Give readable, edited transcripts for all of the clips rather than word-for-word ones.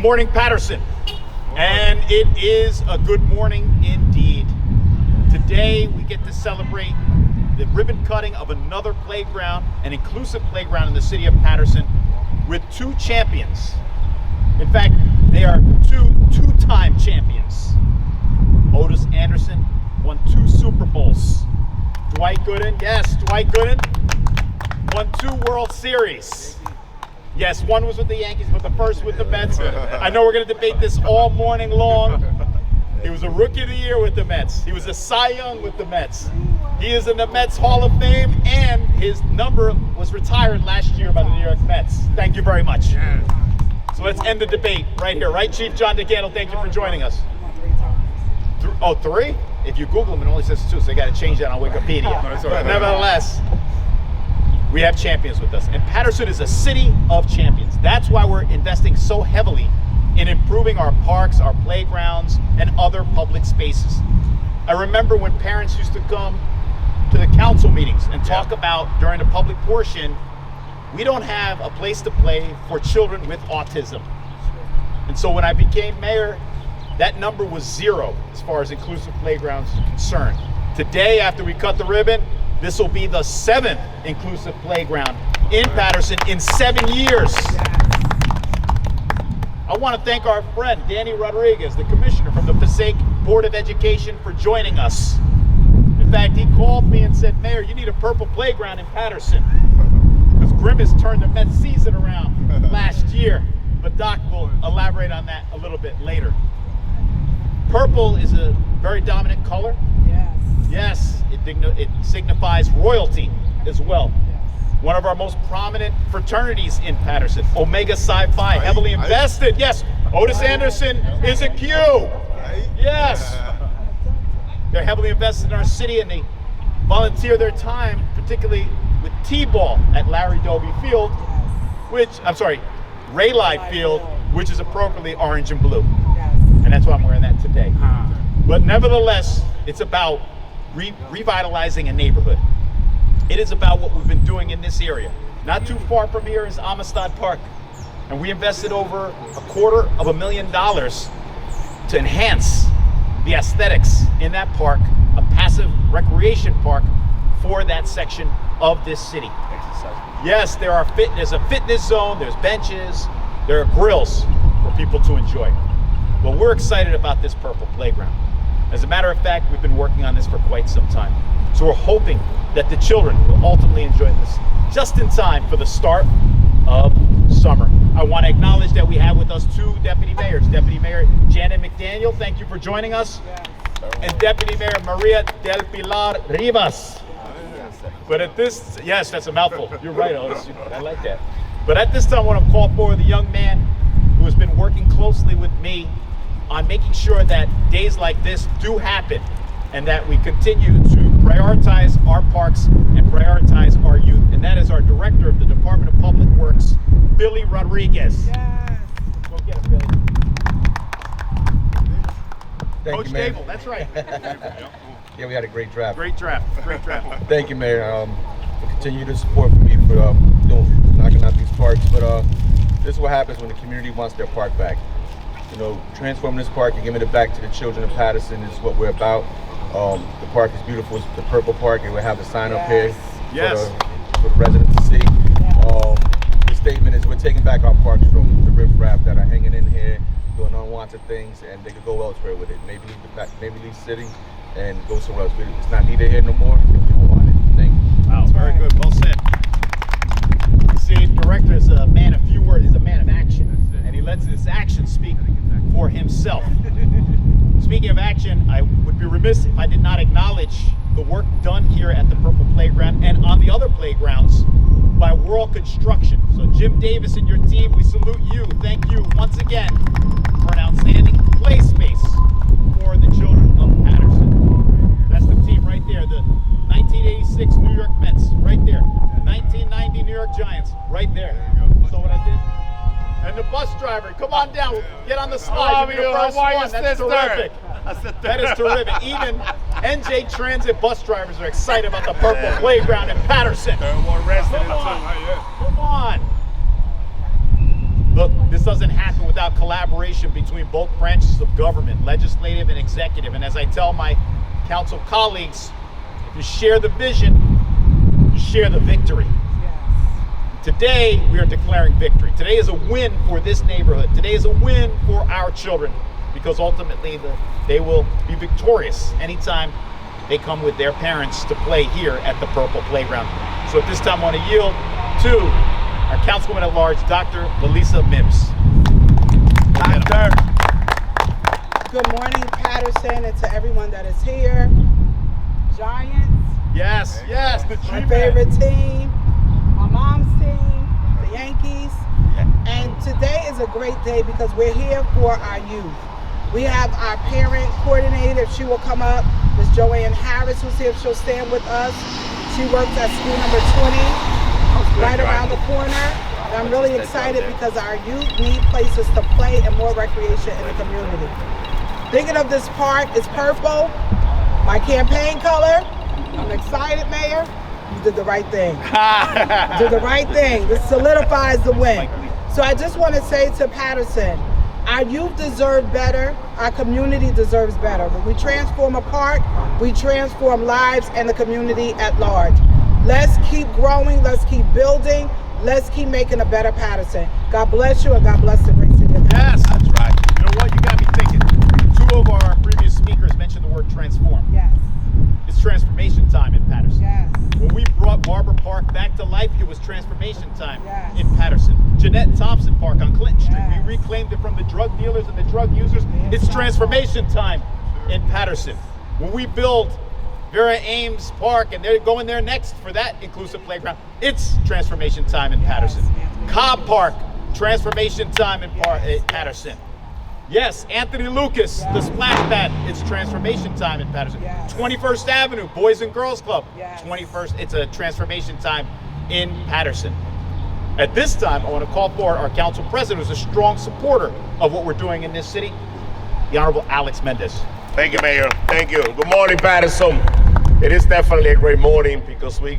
morning, Paterson. And it is a good morning indeed. Today we get to celebrate the ribbon cutting of another playground, an inclusive playground in the city of Paterson, with two champions. In fact, they are two-time champions. Otis Anderson won 2 Super Bowls. Dwight Gooden, yes, Dwight Gooden won 2 World Series. Yes, one was with the Yankees, but the first with the Mets. I know we're going to debate this all morning long. He was a Rookie of the Year with the Mets. He was a Cy Young with the Mets. He is in the Mets Hall of Fame, and his number was retired last year by the New York Mets. Thank you very much. So let's end the debate right here. Right, Chief John DeCandle, thank you for joining us. 3? If you Google him, it only says 2, so you got to change that on Wikipedia. But nevertheless, we have champions with us. And Paterson is a city of champions. That's why we're investing so heavily in improving our parks, our playgrounds, and other public spaces. I remember when parents used to come to the council meetings and talk about, during the public portion, we don't have a place to play for children with autism. And so when I became mayor, that number was 0 as far as inclusive playgrounds is concerned. Today, after we cut the ribbon, this will be the 7th inclusive playground in Paterson in 7 years. I want to thank our friend, Danny Rodriguez, the commissioner from the Passaic Board of Education, for joining us. In fact, he called me and said, Mayor, you need a purple playground in Paterson. Because Grimace turned the Mets season around last year. But Doc will elaborate on that a little bit later. Purple is a very dominant color. Yes, it signifies royalty as well. One of our most prominent fraternities in Paterson, Omega Psi Phi, heavily invested. Yes, Otis Anderson is a Q. Yes. They're heavily invested in our city, and they volunteer their time, particularly with T-ball at Larry Doby Field, Raylight Field, which is appropriately orange and blue. And that's why I'm wearing that today. But nevertheless, it's about revitalizing a neighborhood. It is about what we've been doing in this area. Not too far from here is Amistad Park. And we invested over $250,000 to enhance the aesthetics in that park, a passive recreation park for that section of this city. Yes, there's a fitness zone, there's benches, there are grills for people to enjoy. Well, we're excited about this purple playground. As a matter of fact, we've been working on this for quite some time. So we're hoping that the children will ultimately enjoy this just in time for the start of summer. I want to acknowledge that we have with us 2 deputy mayors. Deputy Mayor Janet McDaniel, thank you for joining us. And Deputy Mayor Maria del Pilar Rivas. But at this, yes, that's a mouthful. You're right, Otis. I like that. But at this time, I want to call forward the young man who has been working closely with me on making sure that days like this do happen and that we continue to prioritize our parks and prioritize our youth. And that is our Director of the Department of Public Works, Billy Rodriguez. Yes. Go get it, Billy. Thank Coach you, Mayor. Dable, that's right. Yeah, we had a great draft. Great draft. Thank you, Mayor. For continue to support for me for knocking out these parks. But this is what happens when the community wants their park back. You know, transforming this park and giving it back to the children of Paterson is what we're about. The park is beautiful. It's the purple park, and we have a sign up here for the residents to see. The statement is we're taking back our parks from the riffraff that are hanging in here, doing unwanted things, and they could go elsewhere with it. Maybe leave the city and go somewhere else. It's not needed here no more, and we don't want it. Thank you. Wow, very good. Well said. You see, the director is a man of few words. He's a man of action, and he lets his actions speak for himself. Speaking of action, I would be remiss if I did not acknowledge the work done here at the Purple Playground and on the other playgrounds by World Construction. So Jim Davis and your team, we salute you. Thank you once again for an outstanding play space for the children of Paterson. That's the team right there, the 1986 New York Mets, right there. The 1990 New York Giants, right there. So what I did? And the bus driver, come on down, get on the slide. You're the first one. That's terrific. That is terrific. Even NJ Transit bus drivers are excited about the Purple Playground in Paterson. They're more rested Come on. Look, this this doesn't happen without collaboration between both branches of government, legislative and executive. And as I tell my council colleagues, if you share the vision, you share the victory. Today, we are declaring victory. Today is a win for this neighborhood. Today is a win for our children, because ultimately they will be victorious anytime they come with their parents to play here at the Purple Playground. So at this time, I want to yield to our Councilwoman at Large, Dr. Lalisa Mims. Doctor. Good morning, Paterson, and to everyone that is here. Giants. Yes, yes, the My favorite team. My mom's team, the Yankees. And today is a great day because we're here for our youth. We have our parent coordinator, if she will come up, Ms. Joanne Harris, who's here, if she'll stand with us. She works at school number 20, right around the corner. And I'm really excited because our youth need places to play and more recreation in the community. Thinking of this park, it's purple, my campaign color. I'm excited, Mayor. You did the right thing. You did the right thing. This solidifies the win. So I just want to say to Paterson, our youth deserve better. Our community deserves better. When we transform a park, we transform lives and the community at large. Let's keep growing. Let's keep building. Let's keep making a better Paterson. God bless you and God bless the great city of Paterson. Yes, that's right. You know what? You got me thinking. Two of our previous speakers mentioned the word transform. Yes. It's transformation time in Paterson. Yes. When we brought Barber Park back to life, it was transformation time Yes. in Paterson. Jeanette Thompson Park on Clinton Street, Yes. we reclaimed it from the drug dealers and the drug users. It's transformation time in Paterson. When we build Vera Ames Park and they're going there next for that inclusive playground, it's transformation time in Paterson. Cobb Park, transformation time in Paterson. Yes, Anthony Lucas, the splash pad, it's transformation time in Paterson. Yes. 21st Avenue, Boys and Girls Club, Yes. 21st, it's a transformation time in Paterson. At this time, I want to call for our council president, who's a strong supporter of what we're doing in this city, the Honorable Alex Mendez. Thank you, Mayor. Thank you. Good morning, Paterson. It is definitely a great morning because we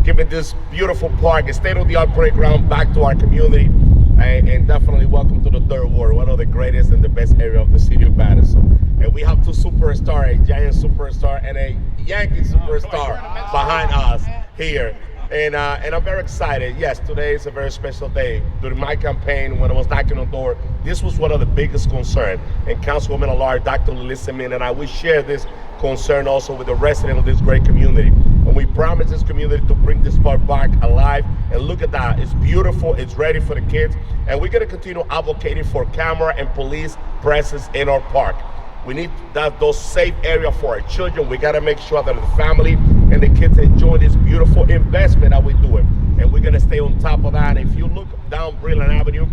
giving this beautiful park, a state-of-the-art playground back to our community. And definitely welcome to the third ward, one of the greatest and the best area of the city of Paterson. And we have two superstars, a Giant superstar and a Yankee superstar behind us here. And I'm very excited. Yes, today is a very special day. During my campaign, when I was knocking on the door, this was one of the biggest concerns. And Councilwoman at Large, Dr. Lalisa Mims, and I will share this concern also with the residents of this great community. And we promise this community to bring this park back alive. And look at that, it's beautiful, it's ready for the kids. And we're gonna continue advocating for camera and police presence in our park. We need those safe areas for our children. We gotta make sure that the family and the kids enjoy this beautiful investment that we're doing. And we're gonna stay on top of that. If you look down Vreeland Avenue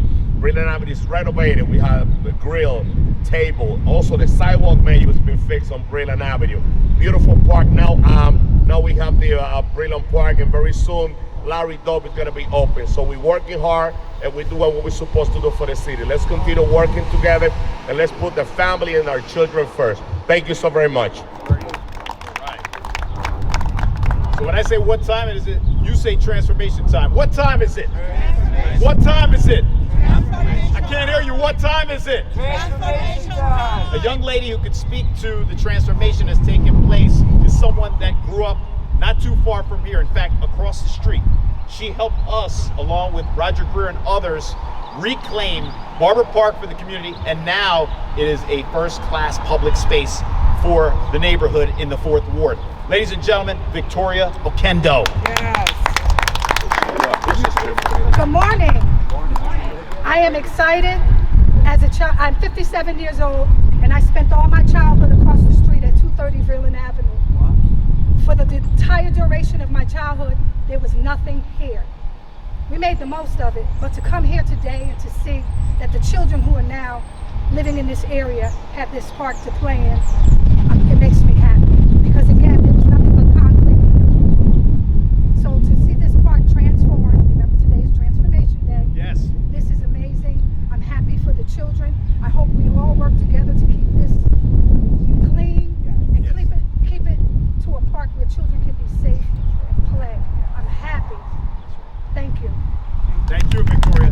is renovated. We have the grill, table. Also the sidewalk menu has been fixed on Vreeland Avenue. Beautiful park now. Now we have the Vreeland Park, and very soon Larry Dove is gonna be open. So we're working hard and we're doing what we're supposed to do for the city. Let's continue working together and let's put the family and our children first. Thank you so very much. So when I say what time is it, you say transformation time. What time is it? What time is it? I can't hear you. What time is it? A young lady who could speak to the transformation that's taking place is someone that grew up not too far from here. In fact, across the street. She helped us, along with Roger Greer and others, reclaim Barber Park for the community, and now it is a first-class public space for the neighborhood in the 4th Ward. Ladies and gentlemen, Victoria Okendo. Yes. Good morning. I am excited. As a child, I'm 57 years old, and I spent all my childhood across the street at 230 Vreeland Avenue. For the entire duration of my childhood, there was nothing here. We made the most of it, but to come here today and to see that the children who are now living in this area have this park to play in, it makes me happy. Because again, there was nothing but concrete here. So to see this park transform, remember today is Transformation Day. Yes. This is amazing. I'm happy for the children. I hope we all work together to keep this clean and keep it to a park where children can be safe and play. I'm happy. Thank you. Thank you, Victoria.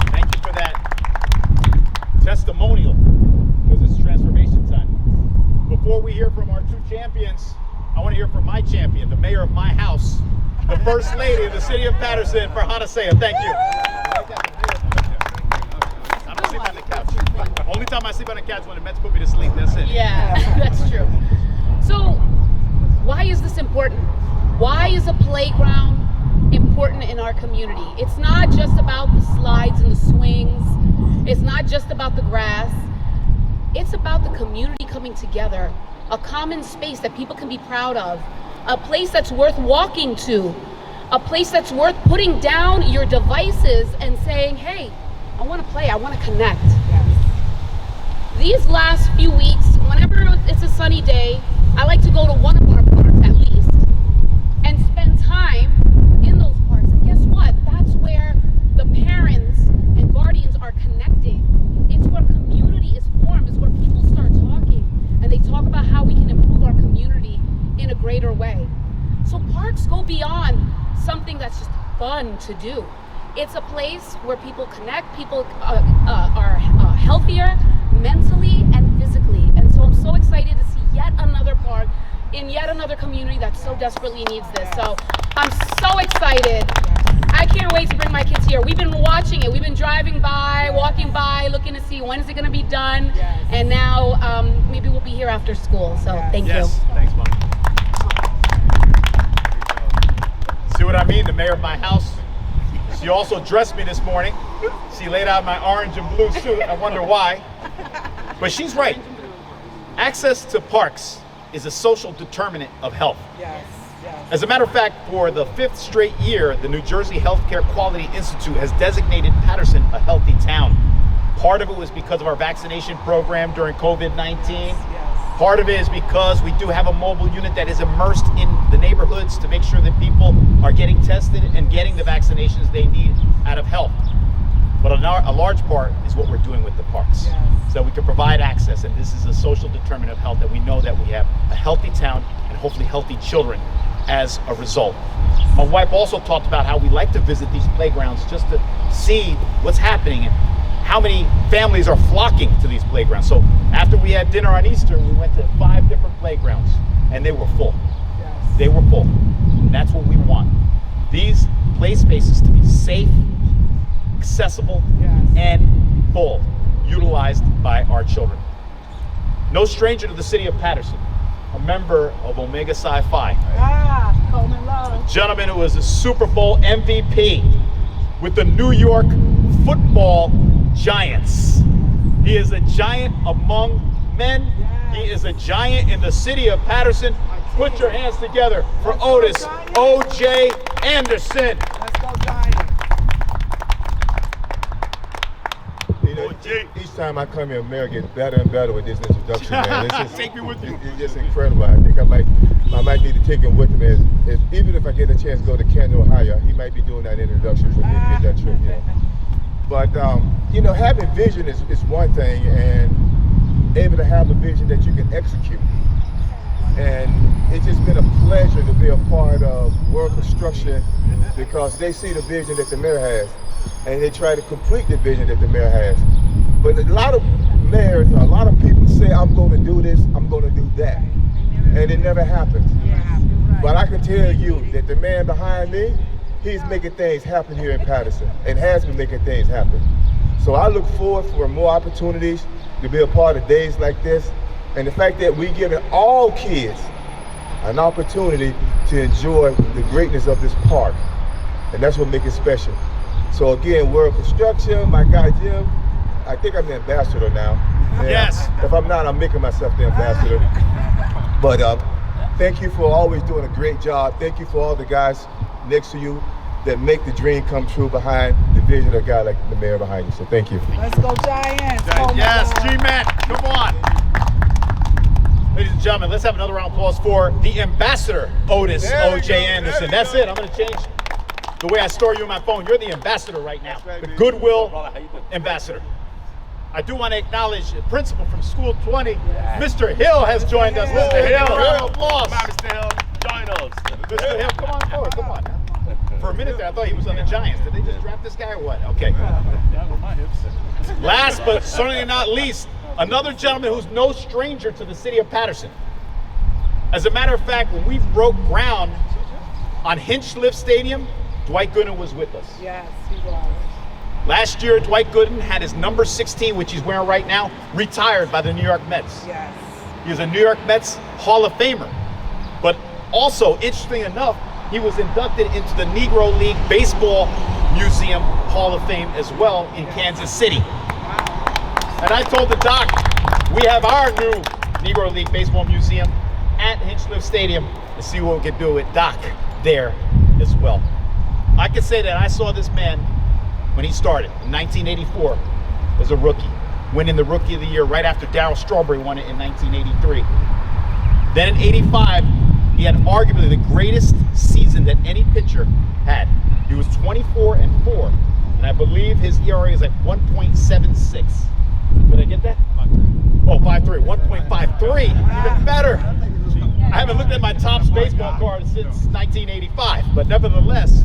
Thank you for that. First Lady of the City of Paterson, for Andre Sayegh. Thank you. I don't sleep on the couch. Only time I sleep on the couch when the Mets put me to sleep. That's it. Yeah, that's true. So, why is this important? Why is a playground important in our community? It's not just about the slides and the swings. It's not just about the grass. It's about the community coming together, a common space that people can be proud of, a place that's worth walking to, a place that's worth putting down your devices and saying, hey, I want to play, I want to connect. These last few weeks, whenever it's a sunny day, I like to go to one of our parks at least and spend time in those parks. And guess what? That's where the parents and guardians are connecting. It's where community is formed. It's where people start talking and they talk about how we can improve our community in a greater way. So parks go beyond something that's just fun to do. It's a place where people connect, people are healthier mentally and physically. And so I'm so excited to see yet another park in yet another community that so desperately needs this. So I'm so excited. I can't wait to bring my kids here. We've been watching it. We've been driving by, walking by, looking to see when is it going to be done. And now maybe we'll be here after school. So thank you. Thanks, Mom. See what I mean? The mayor of my house, she also dressed me this morning. She laid out my orange and blue suit. I wonder why. But she's right. Access to parks is a social determinant of health. As a matter of fact, for the 5th straight year, the New Jersey Healthcare Quality Institute has designated Paterson a healthy town. Part of it was because of our vaccination program during COVID-19. Part of it is because we do have a mobile unit that is immersed in the neighborhoods to make sure that people are getting tested and getting the vaccinations they need out of health. But a large part is what we're doing with the parks. So we can provide access, and this is a social determinant of health, that we know that we have a healthy town and hopefully healthy children as a result. My wife also talked about how we like to visit these playgrounds just to see what's happening and how many families are flocking to these playgrounds. So after we had dinner on Easter, we went to 5 different playgrounds and they were full. They were full. And that's what we want. These play spaces to be safe, accessible, and full, utilized by our children. No stranger to the city of Paterson, a member of Omega Psi Phi. Coleman Love. A gentleman who is a Super Bowl MVP with the New York Football Giants. He is a giant among men. He is a giant in the city of Paterson. Put your hands together for Ottis O.J. Anderson. Let's go Giants. Each time I come here, Mayor gets better and better with this introduction, man. It's just, Take me with you. It's just incredible. I think I might need to take him with me. Even if I get a chance to go to Canton, Ohio, he might be doing that introduction for me to get that trip. But having vision is one thing, and able to have a vision that you can execute. And it's just been a pleasure to be a part of World Construction because they see the vision that the mayor has, and they try to complete the vision that the mayor has. But a lot of mayors, a lot of people say, I'm going to do this, I'm going to do that. And it never happens. But I can tell you that the man behind me, he's making things happen here in Paterson and has been making things happen. So I look forward for more opportunities to be a part of days like this. And the fact that we're giving all kids an opportunity to enjoy the greatness of this park. And that's what makes it special. So again, World Construction, my guy Jim, I think I'm the ambassador now. And Yes. If I'm not, I'm making myself the ambassador. But thank you for always doing a great job. Thank you for all the guys next to you that make the dream come true behind the vision of a guy like the mayor behind you. So thank you. Let's go Giants. Yes, G-Man, come on. Ladies and gentlemen, let's have another round of applause for the ambassador, Ottis O.J. Anderson. That's it. I'm going to change the way I store you in my phone. You're the ambassador right now, the Goodwill ambassador. I do want to acknowledge the principal from School 20, Mr. Hill has joined us. Mr. Hill, round of applause. Mr. Hill, join us. Mr. Hill, come on forward, come on. For a minute there, I thought he was on the Giants. Did they just draft this guy or what? Okay. Last but certainly not least, another gentleman who's no stranger to the city of Paterson. As a matter of fact, when we broke ground on Hinchliffe Stadium, Dwight Gooden was with us. Yes, he was. Last year, Dwight Gooden had his number 16, which he's wearing right now, retired by the New York Mets. Yes. He was a New York Mets Hall of Famer. But also, interesting enough, he was inducted into the Negro League Baseball Museum Hall of Fame as well in Kansas City. And I told the doc, we have our new Negro League Baseball Museum at Hinchliffe Stadium and see what we can do with Doc there as well. I can say that I saw this man when he started in 1984 as a rookie, winning the Rookie of the Year right after Darryl Strawberry won it in 1983. Then in 85, he had arguably the greatest season that any pitcher had. He was 24-4, and I believe his ERA is like 1.76. Did I get that? 5.3. 1.53, even better. I haven't looked at my Topps baseball card since 1985, but nevertheless.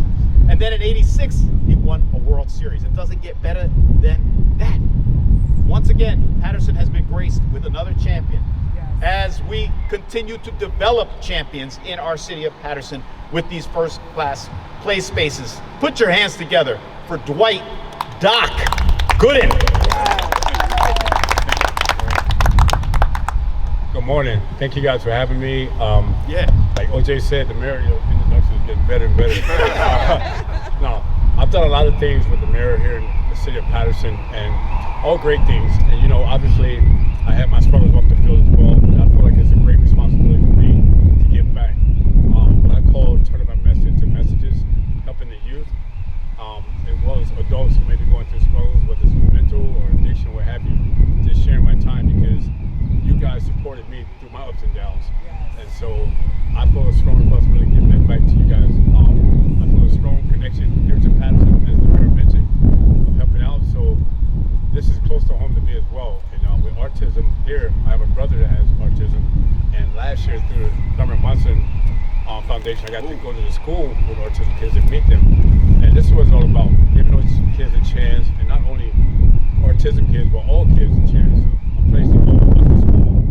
And then in 86, he won a World Series. It doesn't get better than that. Once again, Paterson has been graced with another champion as we continue to develop champions in our city of Paterson with these first-class play spaces. Put your hands together for Dwight Doc Gooden. Good morning. Thank you guys for having me. Yeah. Like OJ said, the mayor introduction is getting better and better. No, I've done a lot of things with the mayor here in the city of Paterson, and all great things. And obviously, I had my struggles off the field as well. And I feel like it's a great responsibility for me to give back. What I call turning my message into messages, helping the youth, as well as adults who may be going through struggles, whether it's mental or addiction, what have you. Just sharing my time because you guys supported me through my ups and downs. And so I feel a strong responsibility giving that back to you guys. I feel a strong connection here to Paterson, as the mayor mentioned, of helping out. So this is close to home to me as well. And with autism here, I have a brother that has autism. And last year through the Summer Munson Foundation, I got to go to the school with autism kids and meet them. And this is what it's all about, giving those kids a chance, and not only autism kids, but all kids a chance. A place to go after school,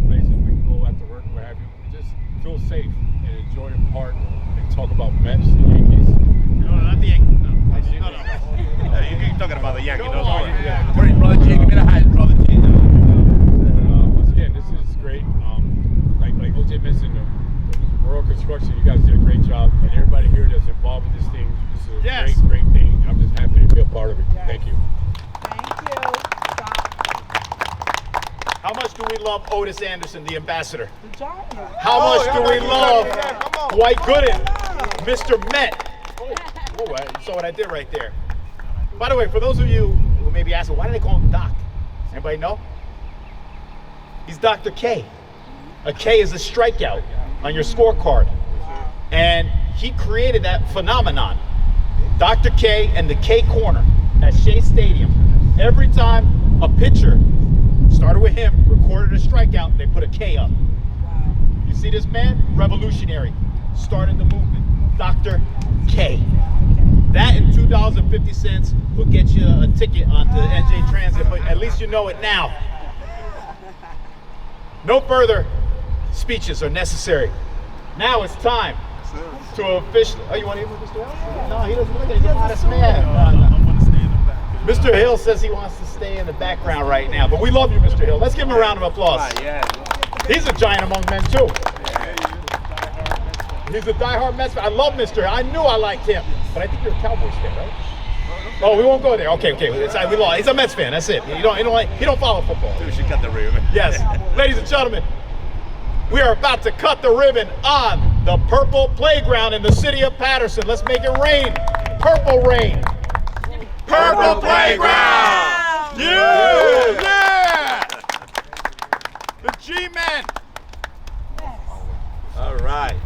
places we can go after work, what have you. Just feel safe and enjoy the park and talk about Mets and Yankees. No, not the Yankees. No. You're talking about the Yankees. Go on. Yeah. Brother G, give me the high, Brother G. Once again, this is great. Like OJ mentioned, the rural construction, you guys did a great job. And everybody here that's involved with this thing, this is a great thing. And I'm just happy to be a part of it. Thank you. Thank you. How much do we love Otis Anderson, the ambassador? The giant. How much do we love Dwight Gooden, Mr. Met? Oh, you saw what I did right there. By the way, for those of you who may be asking, why do they call him Doc? Anybody know? He's Dr. K. A K is a strikeout on your scorecard. And he created that phenomenon. Dr. K and the K corner at Shea Stadium. Every time a pitcher started with him, recorded a strikeout, they put a K up. You see this man? Revolutionary. Started the movement. Dr. K. That and $2.50 will get you a ticket onto the NJ Transit, but at least you know it now. No further speeches are necessary. Now it's time to officially. Oh, you want to hear Mr. Hill? No, he doesn't look at it. He's a modest man. Mr. Hill says he wants to stay in the background right now, but we love you, Mr. Hill. Let's give him a round of applause. He's a giant among men, too. He's a diehard Mets fan. I love Mr. Hill. I knew I liked him, but I think you're a Cowboys fan, right? Oh, we won't go there. Okay. We lost. He's a Mets fan. That's it. He don't follow football. We should cut the ribbon. Yes. Ladies and gentlemen, we are about to cut the ribbon on the Purple Playground in the city of Paterson. Let's make it rain. Purple rain. Purple Playground! Yeah! The G-Men! All right.